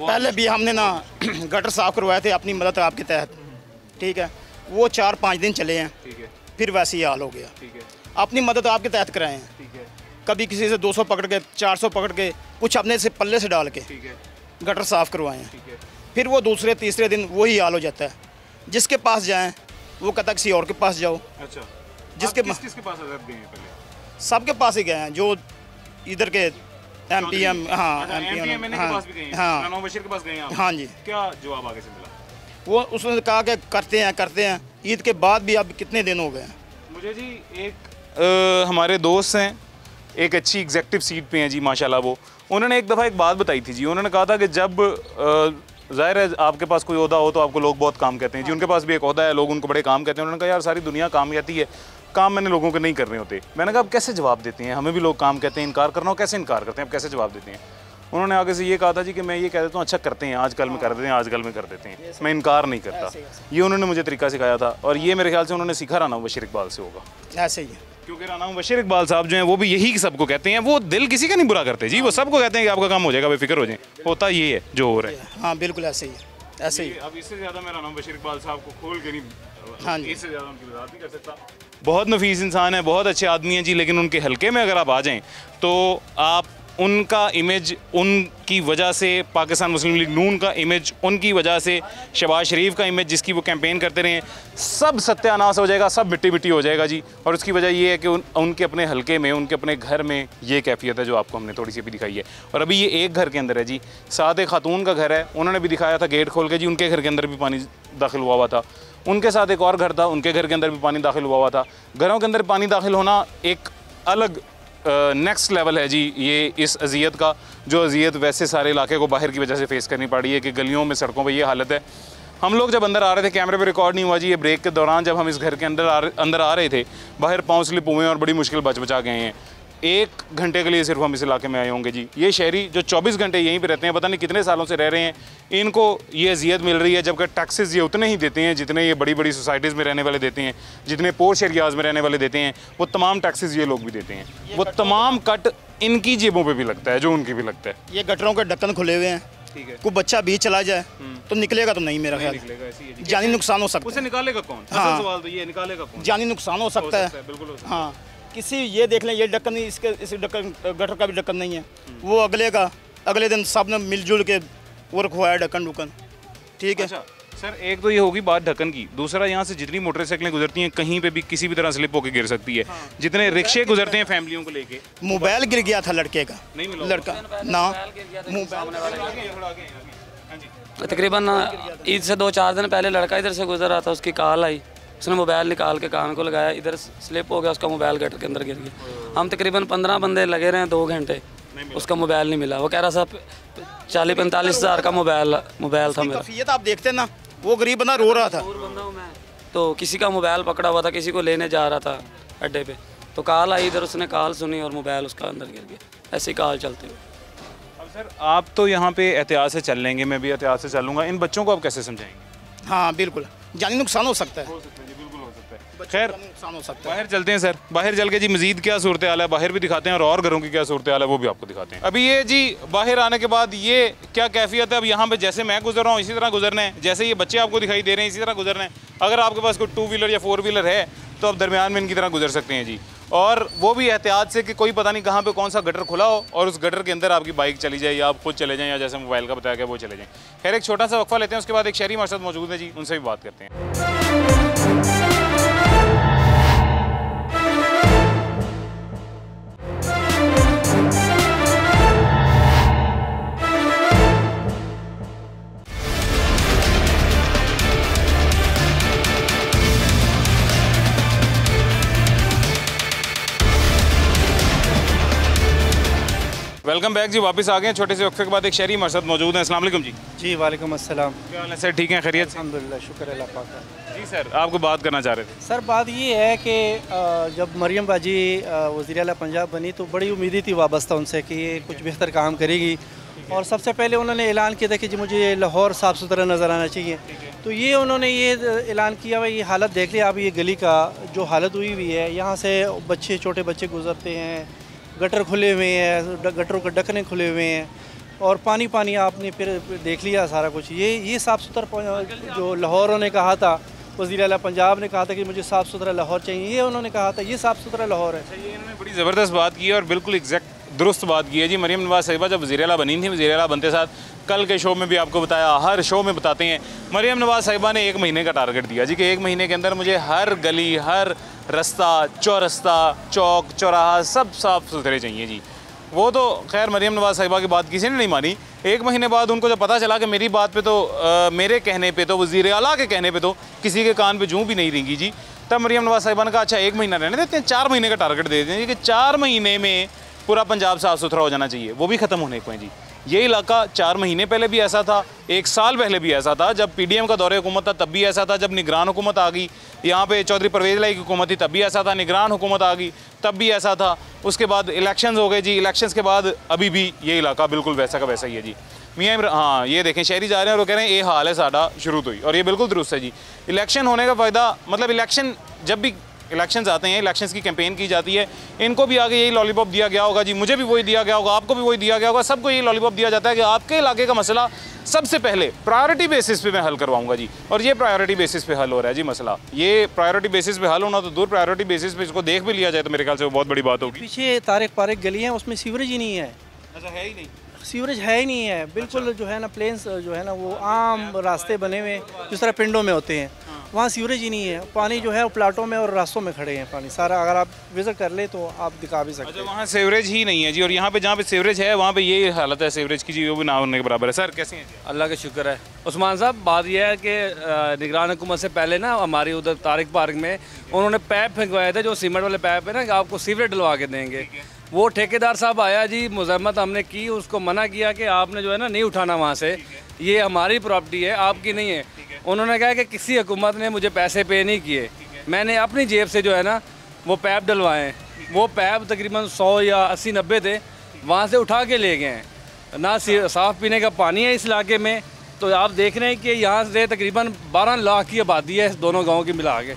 पहले भी हमने ना गटर साफ करवाए थे अपनी मदद आपके तहत, ठीक है, वो 4-5 दिन चले हैं, ठीक है, फिर वैसे ही हाल हो गया, ठीक है। अपनी मदद आपके तहत कराए हैं, ठीक है। कभी किसी से 200 पकड़ के 400 पकड़ के कुछ अपने से पल्ले से डाल के, ठीक है, गटर साफ करवाए हैं, ठीक है। फिर वो दूसरे तीसरे दिन वही हाल हो जाता है। जिसके पास जाएं वो कहता किसी और के पास जाओ। अच्छा, जिसके किसके पास गए हैं पहले? सबके पास ही गए हैं, जो इधर के एमपीएम, हाँ एमपीएम हाँ बशीर के पास गए हैं। हाँ जी। क्या जवाब आगे से मिला? वो उसने कहा कि करते हैं। ईद के बाद भी अब कितने दिन हो गए हैं। मुझे जी एक हमारे दोस्त हैं, एक अच्छी एग्जेक्टिव सीट पे हैं जी माशाल्लाह। वो उन्होंने एक दफ़ा एक बात बताई थी जी। उन्होंने कहा था कि जब ज़ाहिर है आपके पास कोई ओहदा हो तो आपको लोग बहुत काम कहते हैं जी। उनके पास भी एक ओहदा है, लोग उनको बड़े काम कहते हैं। उन्होंने कहा यार सारी दुनिया काम कहती है, काम मैंने लोगों को नहीं करने होते। मैंने कहा अब कैसे जवाब देते हैं, हमें भी लोग काम कहते हैं, इनकार करना हो कैसे इनकार करते हैं, अब कैसे जवाब देते हैं। उन्होंने आगे से ये कहा था जी कि मैं ये कह देता हूँ अच्छा करते हैं, आजकल में कर देते हैं, आजकल में कर देते हैं, मैं इनकार नहीं करता। ये उन्होंने मुझे तरीका सिखाया था और ये मेरे ख्याल से उन्होंने सीखा राना मुबशिर इकबाल से होगा। ऐसे ही है, क्योंकि राना मुबशिर इकबाल साहब जो हैं वो भी यही सबको कहते हैं, वो दिल किसी का नहीं बुरा करते जी। वो सबको कहते हैं कि आपका काम हो जाएगा, बेफिक्र हो जाए। होता ये है जो हो रहा है। हाँ बिल्कुल ऐसे ही है, ऐसे ही। अब इससे ज़्यादा मैं राना मुबशिर इकबाल साहब को खोल के नहीं, हाँ जी, इससे ज़्यादा उनकी वजाहत नहीं कर सकता। बहुत नफीस इंसान है, बहुत अच्छे आदमी हैं जी, लेकिन उनके हल्के में अगर आप आ जाएँ तो आप उनका इमेज उनकी वजह से, पाकिस्तान मुस्लिम लीग नून का इमेज उनकी वजह से, शहबाज शरीफ का इमेज जिसकी वो कैंपेन करते रहे, सब सत्यानाश हो जाएगा, सब मिट्टी मिट्टी हो जाएगा जी। और उसकी वजह ये है कि उनके अपने हलके में, उनके अपने घर में ये कैफियत है जो आपको हमने थोड़ी सी भी दिखाई है। और अभी ये एक घर के अंदर है जी, साथ एक खातून का घर है, उन्होंने भी दिखाया था गेट खोल के जी, उनके घर के अंदर भी पानी दाखिल हुआ था। उनके साथ एक और घर था, उनके घर के अंदर भी पानी दाखिल हुआ था। घरों के अंदर पानी दाखिल होना एक अलग नेक्स्ट लेवल है जी ये इस अजियत का, जो अजियत वैसे सारे इलाके को बाहर की वजह से फेस करनी पड़ रही है कि गलियों में, सड़कों पे ये हालत है। हम लोग जब अंदर आ रहे थे, कैमरे पे रिकॉर्ड नहीं हुआ जी, ये ब्रेक के दौरान जब हम इस घर के अंदर आ रहे थे, बाहर पाँव स्लिप हुए और बड़ी मुश्किल बचा गए हैं। 1 घंटे के लिए सिर्फ हम इस इलाके में आए होंगे जी। ये शहरी जो 24 घंटे यहीं पे रहते हैं, पता नहीं कितने सालों से रह रहे हैं, इनको ये अजियत मिल रही है, जबकि टैक्सेस ये उतने ही देते हैं जितने ये बड़ी बड़ी सोसाइटीज़ में रहने वाले देते हैं, जितने पोर्श एरियाज़ में रहने वाले देते हैं, वो तमाम टैक्सेस ये लोग भी देते हैं। वो तमाम कट इनकी जेबों पर भी लगता है, जो उनकी भी लगता है। ये गटरों के ढक्कन खुले हुए हैं, ठीक है, कोई बच्चा बीच चला जाए तो निकलेगा तो नहीं, मेरा ख्याल जानी नुकसान हो सकता है। उसे निकालेगा कौन? हाँ, सवाल तो ये निकालेगा कौन? जानी नुकसान हो सकता है, बिल्कुल। हाँ, किसी ये देख लें, ये ढक्कन इसके, इस ढक्कन गटर का भी ढक्कन नहीं है, वो अगले दिन सब ने मिलजुल के वो रखवाया ढक्कन ढुकन, ठीक है। अच्छा सर, एक तो ये होगी बात ढक्कन की, दूसरा यहाँ से जितनी मोटरसाइकिलें गुजरती हैं कहीं पे भी किसी भी तरह स्लिप होकर गिर सकती है। हाँ। जितने रिक्शे गुजरते हैं फैमिलियों को लेके, मोबाइल गिर गया था लड़के का, नहीं मिला लड़का ना, तकरीबन ईद से 2-4 दिन पहले लड़का इधर से गुजर रहा था, उसकी कॉल आई, उसने मोबाइल निकाल के कान को लगाया, इधर स्लिप हो गया, उसका मोबाइल गटर के अंदर गिर गया। हम तकरीबन 15 बंदे लगे रहे 2 घंटे, उसका मोबाइल नहीं मिला। वो कह रहा साहब 40-45 हज़ार का मोबाइल था मेरा। ये तो आप देखते ना, वो गरीब बंदा रो रहा था, तो किसी का मोबाइल पकड़ा हुआ था, किसी को लेने जा रहा था अड्डे पे, तो कॉल आई, इधर उसने कॉल सुनी और मोबाइल उसका अंदर गिर गया। ऐसी कॉल चलते हुए। अब सर आप तो यहाँ पे एहतियात से चल लेंगे, मैं भी एहतियात से चलूँगा, इन बच्चों को आप कैसे समझाएंगे? हाँ बिल्कुल, जानी नुकसान हो सकता है, बिल्कुल हो सकता है। खैर नुकसान हो सकता है। बाहर चलते हैं सर, बाहर चल के जी मजीद क्या सूरत हाल है बाहर भी दिखाते हैं, और घरों की क्या सूरत हाल है वो भी आपको दिखाते हैं। अभी ये जी बाहर आने के बाद ये क्या कैफियत है, अब यहाँ पे जैसे मैं गुजर रहा हूँ इसी तरह गुजरना है, जैसे ये बच्चे आपको दिखाई दे रहे हैं इसी तरह गुजरना है। अगर आपके पास कोई 2 व्हीलर या 4 व्हीलर है तो आप दरमियान में इनकी तरह गुजर सकते हैं जी, और वो भी एहतियात से कि कोई पता नहीं कहाँ पे कौन सा गटर खुला हो और उस गटर के अंदर आपकी बाइक चली जाए या आप खुद चले जाएं, या जैसे मोबाइल का बताया गया वो चले जाएं। खैर एक छोटा सा वक्फा लेते हैं, उसके बाद एक शहरी हमारे साथ मौजूद है जी, उनसे भी बात करते हैं। वेलकम बैक जी, वापस आ गए हैं छोटे से वक्फे के बाद। एक शहरी हमारे साथ मौजूद हैं। अस्सलाम वालेकुम जी। जी वालेकुम अस्सलाम। क्या हाल है सर, ठीक हैं, खैरियत से? अल्हम्दुलिल्लाह, शुक्र अल्लाह पाक का। जी सर, आपको बात करना चाह रहे थे। सर बात ये है कि जब मरियम बाजी वज़ीर आला पंजाब बनी तो बड़ी उम्मीदें थी वाबस्ता उनसे कि ये कुछ बेहतर काम करेगी, और सबसे पहले उन्होंने ऐलान किया था कि जी मुझे लाहौर साफ़ सुथरा नज़र आना चाहिए। तो ये उन्होंने ये ऐलान किया, भाई ये हालत देख लिया आप, ये गली का जो हालत हुई हुई है, यहाँ से बच्चे, छोटे बच्चे गुजरते हैं, गटर खुले हुए हैं, गटरों के ढकने खुले हुए हैं, और पानी आपने फिर देख लिया सारा कुछ। ये साफ़ सुथरा जो लाहौर ने कहा था, वज़ीर आला पंजाब ने कहा था कि मुझे साफ़ सुथरा लाहौर चाहिए, ये उन्होंने कहा था, ये साफ़ सुथरा लाहौर है। ये इन्होंने बड़ी ज़बरदस्त बात की है और बिल्कुल एग्जैक्ट दुरुस्त बात की है जी। मरियम नवाज़ साहिबा जब वज़ीर आला बनी थी, वज़ीर आला बनते साथ कल के शो में भी आपको बताया, हर शो में बताते हैं, मरियम नवाज़ साहिबा ने 1 महीने का टारगेट दिया जी कि 1 महीने के अंदर मुझे हर गली, हर रास्ता, चौरस्ता, चौक, चौराहा सब साफ़ सुथरे चाहिए जी। वो तो खैर मरियम नवाज़ साहिबा की बात किसी ने नहीं मानी। 1 महीने बाद उनको जब पता चला कि मेरी बात पे तो मेरे कहने पे तो, वज़ीर आला के कहने पे तो किसी के कान पे जूं भी नहीं रेंगी जी, तब मरियम नवाज़ साहिबा ने कहा अच्छा 1 महीना रहने देते हैं, 4 महीने का टारगेट दे देते हैं कि 4 महीने में पूरा पंजाब साफ़ सुथरा हो जाना चाहिए। वो भी ख़त्म होने को है जी। ये इलाका 4 महीने पहले भी ऐसा था, 1 साल पहले भी ऐसा था, जब PDM का दौरे हुकूमत था तब भी ऐसा था, जब निगरान हुकूमत आ गई यहाँ पे चौधरी परवेज़ लाई की हुकूमत थी तब भी ऐसा था, निगरान हुकूमत आ गई तब भी ऐसा था, उसके बाद इलेक्शंस हो गए जी, इलेक्शंस के बाद अभी भी ये इलाका बिल्कुल वैसा का वैसा ही है जी। मियाँ हाँ ये देखें शहरी जा रहे हैं और वो कह रहे हैं ये हाल है साडा शुरू तो ही, और ये बिल्कुल दुरुस्त है जी। इलेक्शन होने का फ़ायदा, मतलब इलेक्शन जब भी इलेक्शंस आते हैं, इलेक्शंस की कैंपेन की जाती है, इनको भी आगे यही लॉलीपॉप दिया गया होगा जी, मुझे भी वही दिया गया होगा, आपको भी वही दिया गया होगा, सबको यही लॉलीपॉप दिया जाता है कि आपके इलाके का मसला सबसे पहले प्रायोरिटी बेसिस पे मैं हल करवाऊंगा जी। और ये प्रायोरिटी बेसिस पे हल हो रहा है जी मसला। ये प्रायोरिटी बेसिस पे हल होना तो दूर, प्रायोरिटी बेसिस पे इसको देख भी लिया जाए तो मेरे ख्याल से वो बहुत बड़ी बात होगी। पीछे तारिक पारिक गली है, उसमें सीवरेज ही नहीं है, अच्छा, है ही नहीं, सीवरेज है ही नहीं है बिल्कुल। जो है ना प्लेन्स जो है ना वो आम रास्ते बने हुए जिस तरह पिंडों में होते हैं, वहाँ सीवरेज ही नहीं है। पानी जो है वो प्लाटों में और रास्तों में खड़े हैं पानी सारा। अगर आप विजिट कर ले तो आप दिखा भी सकते हैं। वहाँ सीवरेज ही नहीं है जी, और यहाँ पे जहाँ पे सीवरेज है वहाँ पे ये हालत है सीवरेज की जी, वो भी ना होने के बराबर है। सर कैसे हैं जी? अल्लाह का शुक्र है। उस्मान साहब, बात यह है कि निगरान हुकूमत से पहले ना हमारी उधर तारिक पार्क में उन्होंने पैप फेंकवाए थे, जो सीमेंट वाले पैप है ना कि आपको सीवरेज डलवा के देंगे। वो ठेकेदार साहब आया जी, मुज़म्मत हमने की, उसको मना किया कि आपने जो है ना नहीं उठाना वहाँ से, ये हमारी प्रॉपर्टी है, आपकी नहीं है। उन्होंने कहा कि किसी हुकूमत ने मुझे पैसे पे नहीं किए, मैंने अपनी जेब से जो है ना वो पैप डलवाएँ। वो पैप तकरीबन 100 या 80-90 थे, वहाँ से उठा के ले गए हैं। ना साफ़ पीने का पानी है इस इलाके में। तो आप देख रहे हैं कि यहाँ से तकरीबन 12 लाख की आबादी है इस दोनों गाँव की मिला के।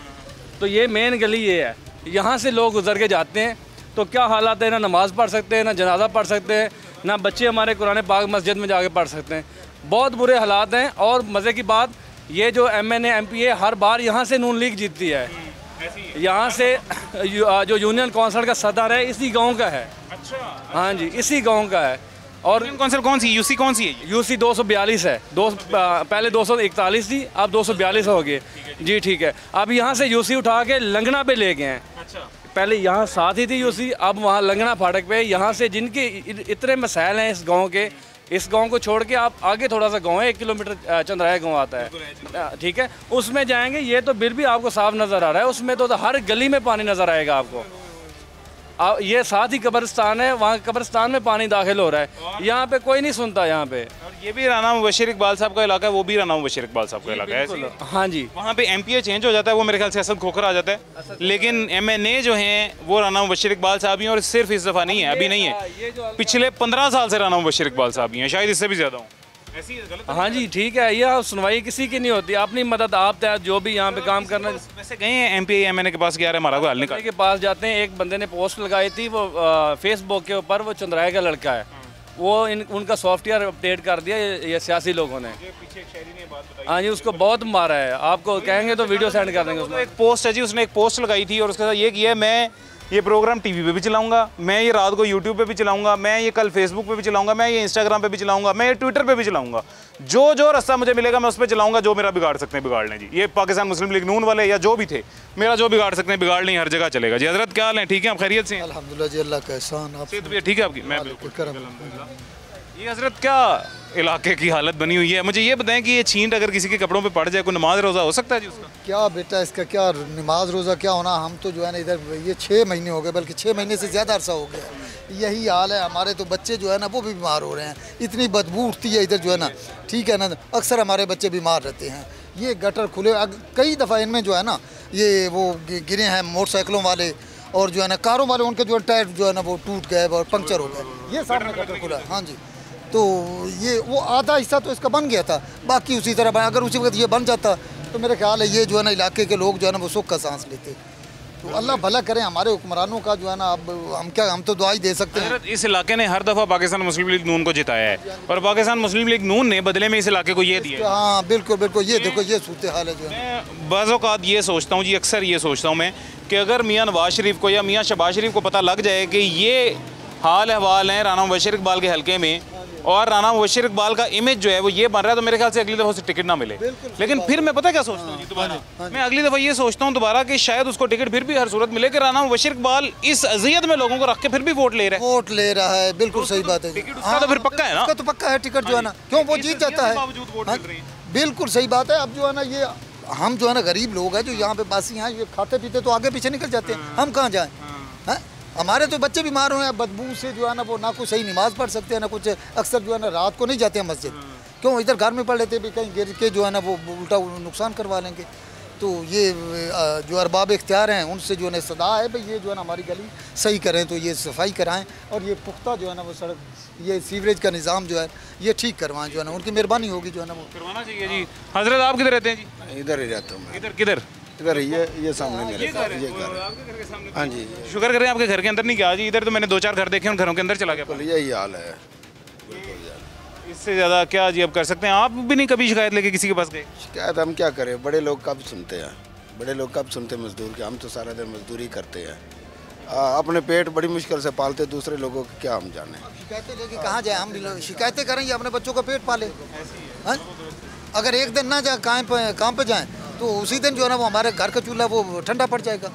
तो ये मेन गली ये है, यहाँ से लोग गुजर के जाते हैं। तो क्या हालात है, ना नमाज़ पढ़ सकते हैं, ना जनाजा पढ़ सकते हैं, ना बच्चे हमारे कुरान पाक मस्जिद में जाके पढ़ सकते हैं। बहुत बुरे हालात हैं। और मज़े की बात, ये जो MNA MPA हर बार यहाँ से नून लीग जीतती है। यहाँ से जो यूनियन काउंसिल का सदर है इसी गांव का है। अच्छा, हाँ जी, इसी गांव का है। और यूनियन काउंसिल कौन सी, UC कौन सी है? UC 242 है। पहले 241 थी, अब 242 हो गई जी। ठीक है, अब यहाँ से UC उठा के लंगना पे ले गए हैं। अच्छा, पहले यहाँ साथ ही थी UC, अब वहाँ लंगना फाटक पे। यहाँ से जिनके इतने मसाइल हैं इस गांव के, इस गांव को छोड़ के आप आगे थोड़ा सा गांव है, 1 किलोमीटर चंद्राया गांव आता है, ठीक है, उसमें जाएंगे। ये तो बिल भी आपको साफ नज़र आ रहा है, उसमें तो हर गली में पानी नज़र आएगा आपको। ये साथ ही कब्रिस्तान है, वहाँ कब्रिस्तान में पानी दाखिल हो रहा है, यहाँ पे कोई नहीं सुनता। यहाँ पे और ये भी राना मुबशिर इकबाल साहब का इलाका है, वो भी राना मुबशिर इकबाल साहब का इलाका है। हाँ जी, वहाँ पे MPA चेंज हो जाता है, वो मेरे ख्याल से असद खोखर आ जाता है, लेकिन MNA जो हैं वो राना मुबशिर इकबाल साहब ही हैं। और सिर्फ इस दफ़ा नहीं है, अभी नहीं है, पिछले 15 साल से राना मुबशिर इकबाल साहब ही हैं, शायद इससे भी ज़्यादा हूँ। हाँ जी, ठीक है, यह सुनवाई किसी की नहीं होती, अपनी मदद आप तहत जो भी यहाँ पे काम करना। वैसे गए हैं MPA MNA के पास, क्या हमारा कोई हल निकाल के पास जाते हैं। एक बंदे ने पोस्ट लगाई थी वो फेसबुक के ऊपर, वो चंद्राया का लड़का है, वो उनका सॉफ्टवेयर अपडेट कर दिया ये सियासी लोगों ने। हाँ जी, उसको बहुत मारा है, आपको कहेंगे तो वीडियो सेंड कर देंगे। उसमें एक पोस्ट है जी, उसने एक पोस्ट लगाई थी और उसके साथ ये किया, मैं ये प्रोग्राम TV पे भी चलाऊंगा, मैं ये रात को YouTube पे भी चलाऊंगा, मैं ये कल Facebook पे भी चलाऊंगा, मैं ये Instagram पे भी चलाऊंगा, मैं ये Twitter पे भी चलाऊंगा, जो रास्ता मुझे मिलेगा मैं उस पर चलाऊंगा। जो मेरा बिगाड़ सकते हैं बिगाड़ लें जी। ये पाकिस्तान मुस्लिम लीग नून वाले या जो भी थे, मेरा जो बिगाड़ सकते हैं बिगाड़ लें, हर जगह चलेगा जी। हजरत क्या हाल है, ठीक है, आप खैरियत से हैं? अल्हम्दुलिल्लाह जी, अल्लाह का एहसान। आप ठीक है आपकी? मैं ये हजरत क्या इलाके की हालत बनी हुई है, मुझे ये बताएं कि ये छींट अगर किसी के कपड़ों पे पड़ जाए, कोई नमाज रोज़ा हो सकता है जी उसका? क्या बेटा, इसका क्या नमाज रोज़ा क्या होना। हम तो जो है ना इधर ये 6 महीने हो गए, बल्कि 6 महीने से ज़्यादा अरसा हो गया, यही हाल है। हमारे तो बच्चे जो है ना वो भी बीमार हो रहे हैं, इतनी बदबू उठती है इधर जो है ना, ठीक है ना, अक्सर हमारे बच्चे बीमार रहते हैं। ये गटर खुले, कई दफ़ा इनमें जो है ना ये वो गिरे हैं मोटरसाइकिलों वाले, और जो है ना कारों वाले, उनके जो टायर जो है ना वो टूट गए और पंक्चर हो गए। ये सामने गटर खुला है। हाँ जी, तो ये वो आधा हिस्सा तो इसका बन गया था, बाकी उसी तरह बना। अगर उसी वक्त ये बन जाता तो मेरे ख्याल है ये जो है ना इलाके के लोग जो है ना वो सुख का सांस लेते। तो अल्लाह भला करें हमारे हुक्मरानों का जो है ना। अब हम तो दुआ ही दे सकते हैं। इस इलाके ने हर दफ़ा पाकिस्तान मुस्लिम लीग नून को जिताया है, और पाकिस्तान मुस्लिम लीग नून ने बदले में इस इलाके को ये दिया। हाँ बिल्कुल बिल्कुल, ये देखो ये सूरत हाल है जो है। बाज़ औक़ात ये सोचता हूँ जी, अक्सर ये सोचता हूँ मैं कि अगर मियाँ नवाज शरीफ को या मियाँ शहबाज शरीफ को पता लग जाए कि ये हाल अहवाल हैं राना मुबशिर इकबाल के हल्के में, और राना मुबशिर इकबाल का इमेज जो है वो ये बन रहा है, तो मेरे ख्याल से अगली दफ़ा उसे टिकट ना मिले। लेकिन फिर मैं पता क्या सोचता हूँ दोबारा, मैं अगली दफ़ा ये सोचता हूँ दोबारा कि शायद उसको टिकट फिर भी हर सूरत मिले कि राना मुबशिर इकबाल इस अज़ियत में लोगों को रख के फिर भी वोट ले रहा है। बिल्कुल सही बात है। उसका तो फिर पक्का है ना, उसका तो पक्का है टिकट जो है ना, क्यों वो जीत जाता है। बिल्कुल सही बात है। अब जो है ना ये हम जो है ना गरीब लोग हैं जो यहाँ पे बासी हैं, ये खाते पीते तो आगे पीछे निकल जाते हैं, हम कहाँ जाएँ? हमारे तो बच्चे बीमार हुए हैं बदबू से जो है ना, वो ना कुछ सही नमाज़ पढ़ सकते हैं ना कुछ, अक्सर जो है ना रात को नहीं जाते हैं मस्जिद, क्यों इधर घर में पढ़ लेते हैं, कहीं गिर के जो है ना वो उल्टा नुकसान करवा लेंगे। तो ये जो अरबाब इख्तियार हैं उनसे जो है ना सदा है भाई ये जो है ना हमारी गली सही करें, तो ये सफाई कराएं, और ये पुख्ता जो है ना वो सड़क, ये सीवरेज का निज़ाम जो है ये ठीक करवाएं, जो है ना उनकी मेहरबानी होगी, जो है ना वो करवाना चाहिए जी। हजरत आप किधर रहते हैं जी? इधर ही रहता हूँ। इधर किधर? इधर ये सामने मेरे घर, ये घर। हाँ जी, शुक्र करें आपके घर के अंदर नहीं गया जी, इधर तो मैंने 2-4 घर देखे, उन घरों के अंदर चला गया। यही हाल है, इससे ज़्यादा क्या जी अब कर सकते हैं? आप भी नहीं कभी शिकायत लेके किसी के पास गए? शिकायत हम क्या करें, बड़े लोग कब सुनते हैं, बड़े लोग कब सुनते हैं मजदूर के, हम तो सारा दिन मजदूरी करते हैं। अपने पेट बड़ी मुश्किल से पालते, दूसरे लोगों को क्या हम जाने। शिकायतें लेके कहाँ जाए हम? शिकायतें करेंगे, अपने बच्चों का पेट पाले। हाँ? अगर एक दिन ना जाए काम पे जाएं तो उसी दिन जो है ना वो हमारे घर का चूल्हा वो ठंडा पड़ जाएगा।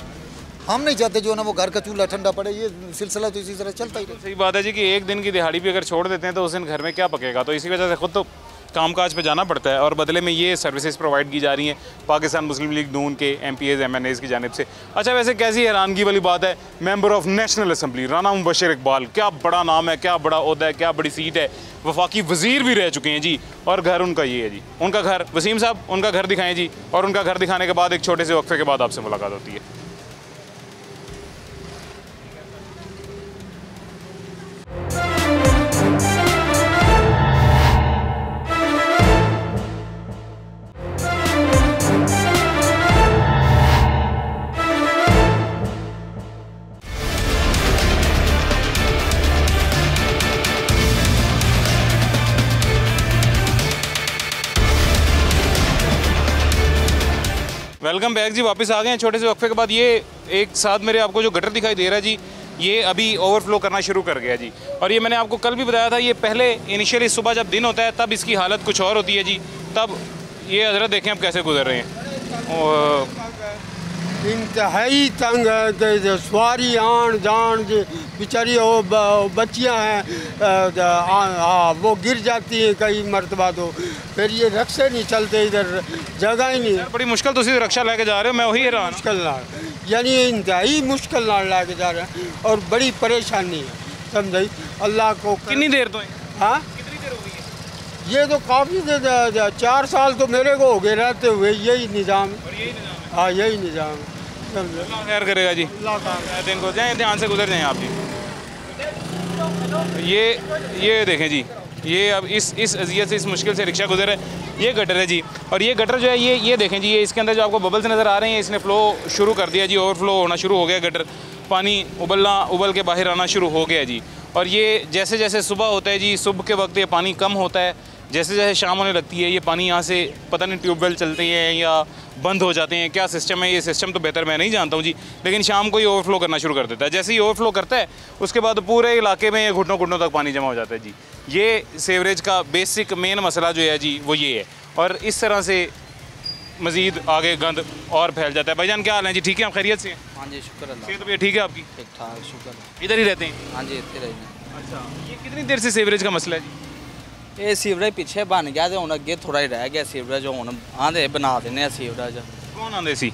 हम नहीं चाहते जो है ना वो घर का चूल्हा ठंडा पड़े। ये सिलसिला तो इसी तरह चलता ही। सही बात है जी कि एक दिन की दिहाड़ी भी अगर छोड़ देते हैं तो उस दिन घर में क्या पकेगा। तो इसी वजह से खुद तो कामकाज पे जाना पड़ता है और बदले में ये सर्विसेज प्रोवाइड की जा रही हैं पाकिस्तान मुस्लिम लीग नून के MPAs MNAs की जानिब से। अच्छा, वैसे कैसी हैरानगी वाली बात है, member of national assembly Rana Mubashar Iqbal, क्या बड़ा नाम है, क्या बड़ा ओहदा है, क्या बड़ी सीट है, वफाकी वज़ीर भी रह चुके हैं जी, और घर उनका ये है जी। उनका घर, वसीम साहब उनका घर दिखाएं जी, और उनका घर दिखाने के बाद एक छोटे से वक्फे के बाद आपसे मुलाकात होती है। वेलकम बैक जी, वापस आ गए हैं छोटे से वक्फे के बाद। ये एक साथ मेरे आपको जो गटर दिखाई दे रहा है जी, ये अभी ओवरफ्लो करना शुरू कर गया जी। और ये मैंने आपको कल भी बताया था, ये पहले इनिशियली सुबह जब दिन होता है तब इसकी हालत कुछ और होती है जी। तब ये हजरत देखें अब कैसे गुजर रहे हैं। इंतहाई तंग है, सवारी आन जान बेचारी हो बच्चियाँ हैं वो गिर जाती हैं कई मरतबा, तो फिर ये रक्शे नहीं चलते, इधर जगह ही नहीं। बड़ी मुश्किल तो सीधे रक्षा लेके जा रहे हो, मैं वही हैरान। मुश्किल ना, यानी इंतहाई मुश्किल ना लेके जा रहे हैं और बड़ी परेशानी है, समझाई अल्लाह को। कितनी देर तो है? हाँ, कितनी देर हो गई है? ये तो काफ़ी 4 साल तो मेरे को हो गए रहते हुए, यही निज़ाम। हाँ, यही निज़ाम खैर करेगा जी, दिन को जाए ध्यान से गुजर जाएं आप जी। ये देखें जी, ये अब इस अजियत से, इस मुश्किल से रिक्शा गुजर है। ये गटर है जी, और ये गटर जो है ये देखें जी, ये इसके अंदर जो आपको बबल्स नज़र आ रहे हैं, इसने फ़्लो शुरू कर दिया जी, ओवरफ्लो होना शुरू हो गया गटर, पानी उबल के बाहर आना शुरू हो गया जी। और ये जैसे जैसे सुबह होता है जी, सुबह के वक्त ये पानी कम होता है, जैसे जैसे शाम होने लगती है ये पानी यहाँ से पता नहीं ट्यूबवेल चलते हैं या बंद हो जाते हैं, क्या सिस्टम है, ये सिस्टम तो बेहतर मैं नहीं जानता हूँ जी, लेकिन शाम को ये ओवरफ्लो करना शुरू कर देता है। जैसे ही ओवरफ्लो करता है उसके बाद पूरे इलाके में घुटनों घुटनों तक पानी जमा हो जाता है जी। ये सीवरेज का बेसिक मेन मसला जो है जी वो ये है, और इस तरह से मज़ीद आगे गंद और फैल जाता है। भाईजान क्या हाल है जी, ठीक है, आप खैरियत से? हाँ जी, शुक्र अल्लाह। सेहत भी ठीक है आपकी? ठीक ठाक, शुक्र। इधर ही रहते हैं? हाँ जी, इधर रहते हैं। अच्छा, ये कितनी देर से सीवरेज का मसला है जी? ये सीवरेज पिछे बन गया तो हुण अगे थोड़ा ही रह गया सीवरेज, हुण आंदे बना देने सीवरेज। कौन आंदे सी?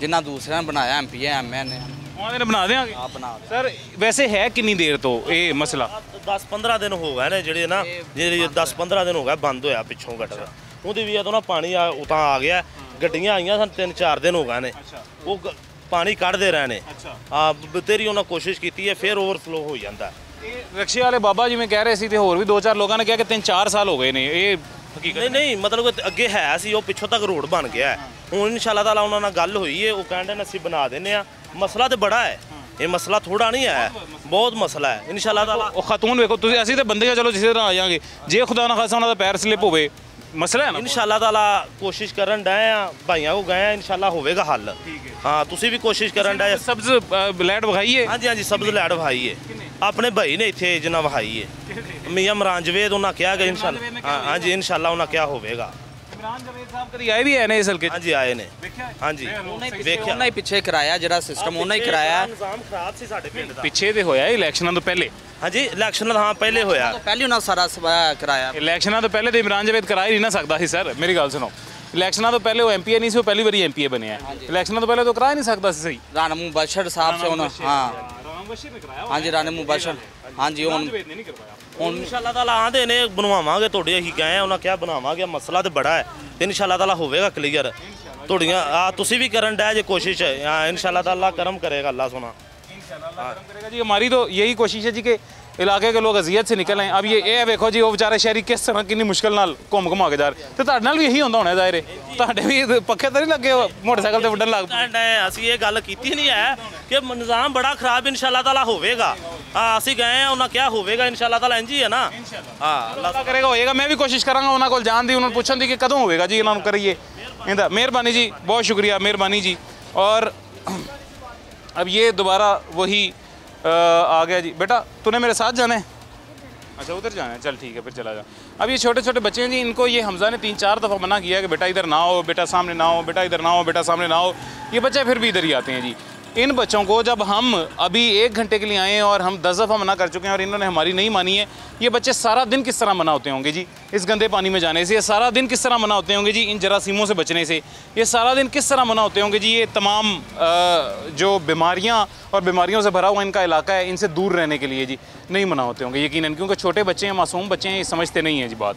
जिन्ना दूसरे ने बनाया MP MN ने बना दें आगे? हाँ, बना दे। सर वैसे है कितनी देर तो ये मसला? 10-15 दिन हो गए ने ਜਿਹੜੇ ਨਾ ਜਿਹੜੇ 10-15 दिन हो गए बंद होया पिछों गटर, ਉਹਦੀ ਵੀ ਤੋਂ ਨਾ ਪਾਣੀ ਉਤਾਂ ਆ ਗਿਆ, ਗੱਡੀਆਂ ਆਈਆਂ ਸਨ 3-4 दिन हो गए ਨੇ, ਉਹ ਪਾਣੀ ਕੱਢਦੇ ਰਹੇ ਨੇ। ਆ ਬਤੇਰੀ ਉਹਨਾਂ ਕੋਸ਼ਿਸ਼ ਕੀਤੀ ਹੈ, ਫਿਰ ਓਵਰਫਲੋ ਹੋ ਜਾਂਦਾ। रिक्शे वाले बाबा जी में कह रहे थे, होर भी 2-4 लोगों ने कहा कि 3-4 साल हो गए ने, ये हकीकत नहीं मतलब ਅੱਗੇ ਹੈ ਸੀ, ਉਹ ਪਿੱਛੋਂ ਤੱਕ ਰੋਡ ਬਣ ਗਿਆ। ਹੁਣ ਇਨਸ਼ਾਅੱਲਾ ਤਾਲਾ ਉਹਨਾਂ ਨਾਲ ਗੱਲ ਹੋਈ ਹੈ, ਉਹ ਕਹਿੰਦੇ ਨੇ ਅਸੀਂ ਬਣਾ ਦਿੰਨੇ ਆ। ਮਸਲਾ ਤੇ ਬੜਾ ਹੈ, ਇਹ ਮਸਲਾ ਥੋੜਾ ਨਹੀਂ ਹੈ, ਬਹੁਤ ਮਸਲਾ ਹੈ ਇਨਸ਼ਾਅੱਲਾ ਤਾਲਾ। ਉਹ ਖਾਤੂਨ ਵੇਖੋ ਤੁਸੀਂ, ਅਸੀਂ ਤਾਂ ਬੰਦੇ ਆ, ਚਲੋ ਜਿਸੇ ਤਰ੍ਹਾਂ ਆ ਜਾਾਂਗੇ, ਜੇ ਖੁਦਾ ਨਾ ਖਾਸਾ ਉਹਨਾਂ ਦਾ ਪੈਰ ਸਲਿਪ ਹੋਵੇ ਮਸਲਾ ਹੈ ਨਾ। ਇਨਸ਼ਾਅੱਲਾ ਤਾਲਾ ਕੋਸ਼ਿਸ਼ ਕਰਨ ਡਏ ਆ, ਭਾਈਆਂ ਕੋ ਗਏ ਆ, ਇਨਸ਼ਾਅੱਲਾ ਹੋਵੇਗਾ ਹੱਲ। हाँ, तुसी भी कोशिश करन डे। सब्ज लाइट वहाई है? हाँ जी, हाँ जी, सब्ज लाइट वहाई है, अपने भाई ने इतने जना वहाई है, मियाँ इमरान जवेद, उन्हें क्या कि इंशाल्लाह, हाँ जी इंशाल्लाह उन्हें क्या होवेगा। इमरान जवेद साहब कभी आए भी है ने इस हल्के? हाँ जी आए ने, हाँ जी उन्हें ही पिछे कराया जिहड़ा सिस्टम, उन्हें ही कराया। निजाम खराब सी साडे पिंड दा, पिछे ते होया इलैक्शनां तो पहले। हाँ जी, इलैक्शन हाँ पहले होया, पहले उन्हें सारा कराया। इलैक्शनां तो पहले तो इमरान जवेद करा ही नहीं ना सकता सी सर, मेरी गल सुनो। इलैक्शनां तो पहले वो MPA नहीं सी, वो पहली बारी MPA बने हैं। इलैक्शनां तो पहले तो करा ही नहीं सकता सही। राना मुबशर साहब से उन्होंने, हाँ हाँ जी, राना मुबशर, हाँ जी, ਹੁਣ ਇਨਸ਼ਾਅੱਲਾ ਤਾਲਾ ਆਂਦੇ ਨੇ ਬਣਵਾਵਾਂਗੇ ਤੁਹਾਡੇ, ਅਸੀਂ ਕਹੇ ਆ ਉਹਨਾਂ ਕਿਹਾ ਬਣਾਵਾਂਗੇ, ਮਸਲਾ ਤੇ ਬੜਾ ਹੈ ਤੇ ਇਨਸ਼ਾਅੱਲਾ ਤਾਲਾ ਹੋਵੇਗਾ ਕਲੀਅਰ। ਤੁਹਾਡੀਆਂ ਤੁਸੀਂ ਵੀ ਕਰਨ ਡੈ ਜੇ ਕੋਸ਼ਿਸ਼, ਇਨਸ਼ਾਅੱਲਾ ਤਾਲਾ करम करेगा अल्लाह सोना, इंशाअल्लाह करम करेगा जी। हमारी तो यही कोशिश है जी कि इलाके के लोग अजियत से निकल आए। अब ये देखो जी, वो बेचारे शहरी किस तरह कितनी मुश्किल नाल घूम घुमा के जा रहे, तो ਤੁਹਾਡੇ ਨਾਲ ਵੀ ਇਹੀ ਹੁੰਦਾ ਹੋਣਾ ਜ਼ਾਹਿਰ ਹੈ, ਤੁਹਾਡੇ ਵੀ ਪੱਖੇ ਤਾਂ ਨਹੀਂ ਲੱਗੇ ਮੋਟਰਸਾਈਕਲ ਤੇ ਵੱਢਣ ਲੱਗ ਪਏ। ਅਸੀਂ ਇਹ ਗੱਲ ਕੀਤੀ ਨਹੀਂ ਹੈ ਕਿ ਨਿਜ਼ਾਮ ਬੜਾ ਖਰਾਬ ਇਨਸ਼ਾਅੱਲਾ ਤਾਲਾ ਹੋਵੇਗਾ। ਅਸੀਂ ਗਏ ਆ, ਉਹਨਾਂ ਕਿਹਾ ਹੋਵੇਗਾ ਇਨਸ਼ਾਅੱਲਾ ਤਾਲਾ, ਇੰਜ ਹੀ ਹੈ ਨਾ। ਹਾਂ, ਅੱਲਾਹ ਕਰੇਗਾ ਹੋਏਗਾ। ਮੈਂ ਵੀ ਕੋਸ਼ਿਸ਼ ਕਰਾਂਗਾ ਉਹਨਾਂ ਕੋਲ ਜਾਣ ਦੀ, ਉਹਨਾਂ ਨੂੰ ਪੁੱਛਣ ਦੀ ਕਿ ਕਦੋਂ ਹੋਵੇਗਾ ਜੀ, ਇਹਨਾਂ ਨੂੰ ਕਰੀਏ ਇਹਦਾ। ਮਿਹਰਬਾਨੀ ਜੀ, ਬਹੁਤ ਸ਼ੁਕਰੀਆ, ਮਿਹਰਬਾਨੀ ਜੀ। और अब ये दोबारा वही आ गया जी। बेटा तूने मेरे साथ जाना है? अच्छा उधर जाना है, चल ठीक है फिर चला जा। अब ये छोटे छोटे बच्चे हैं जी, इनको ये हमजा ने 3-4 दफ़ा मना किया है कि बेटा इधर ना हो, बेटा सामने ना हो, बेटा इधर ना हो, बेटा सामने ना हो। ये बच्चे फिर भी इधर ही आते हैं जी। इन बच्चों को जब हम अभी 1 घंटे के लिए आए हैं और हम 10 दफ़ा मना कर चुके हैं और इन्होंने हमारी नहीं मानी है, ये बच्चे सारा दिन किस तरह मना होते होंगे जी इस गंदे पानी में जाने से? ये सारा दिन किस तरह मना होते होंगे जी इन जरासीमों से बचने से? ये सारा दिन किस तरह मना होते होंगे जी ये तमाम जो बीमारियाँ और बीमारियों से भरा हुआ इनका इलाका है, इनसे दूर रहने के लिए जी नहीं मना होते होंगे यकीनन, क्योंकि छोटे बच्चे हैं, मासूम बच्चे हैं, ये समझते नहीं हैं जी बात।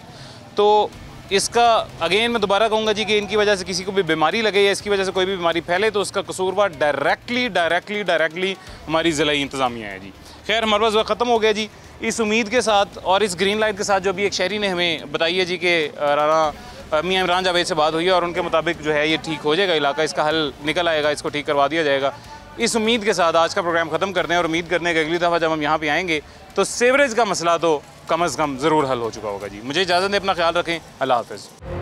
तो इसका अगेन मैं दोबारा कहूँगा जी कि इनकी वजह से किसी को भी बीमारी लगे या इसकी वजह से कोई भी बीमारी फैले तो उसका कसूरवार डायरेक्टली हमारी ज़िलाई इंतज़ामिया है जी। खैर हमारे पास वक्त ख़त्म हो गया जी। इस उम्मीद के साथ और इस ग्रीन लाइट के साथ जो अभी एक शहरी ने हमें बताई है जी कि राना मियां इमरान जावेद से बात हुई है और उनके मुताबिक जो है ये ठीक हो जाएगा, इलाका इसका हल निकल आएगा, इसको ठीक करवा दिया जाएगा। इस उम्मीद के साथ आज का प्रोग्राम ख़त्म करते हैं और उम्मीद करने की अगली दफ़ा जब हम यहाँ पे आएंगे तो सीवरेज का मसला तो कम अज़ कम ज़रूर हल हो चुका होगा जी। मुझे इजाज़त दें, अपना ख्याल रखें, अल्लाह हाफ़िज़।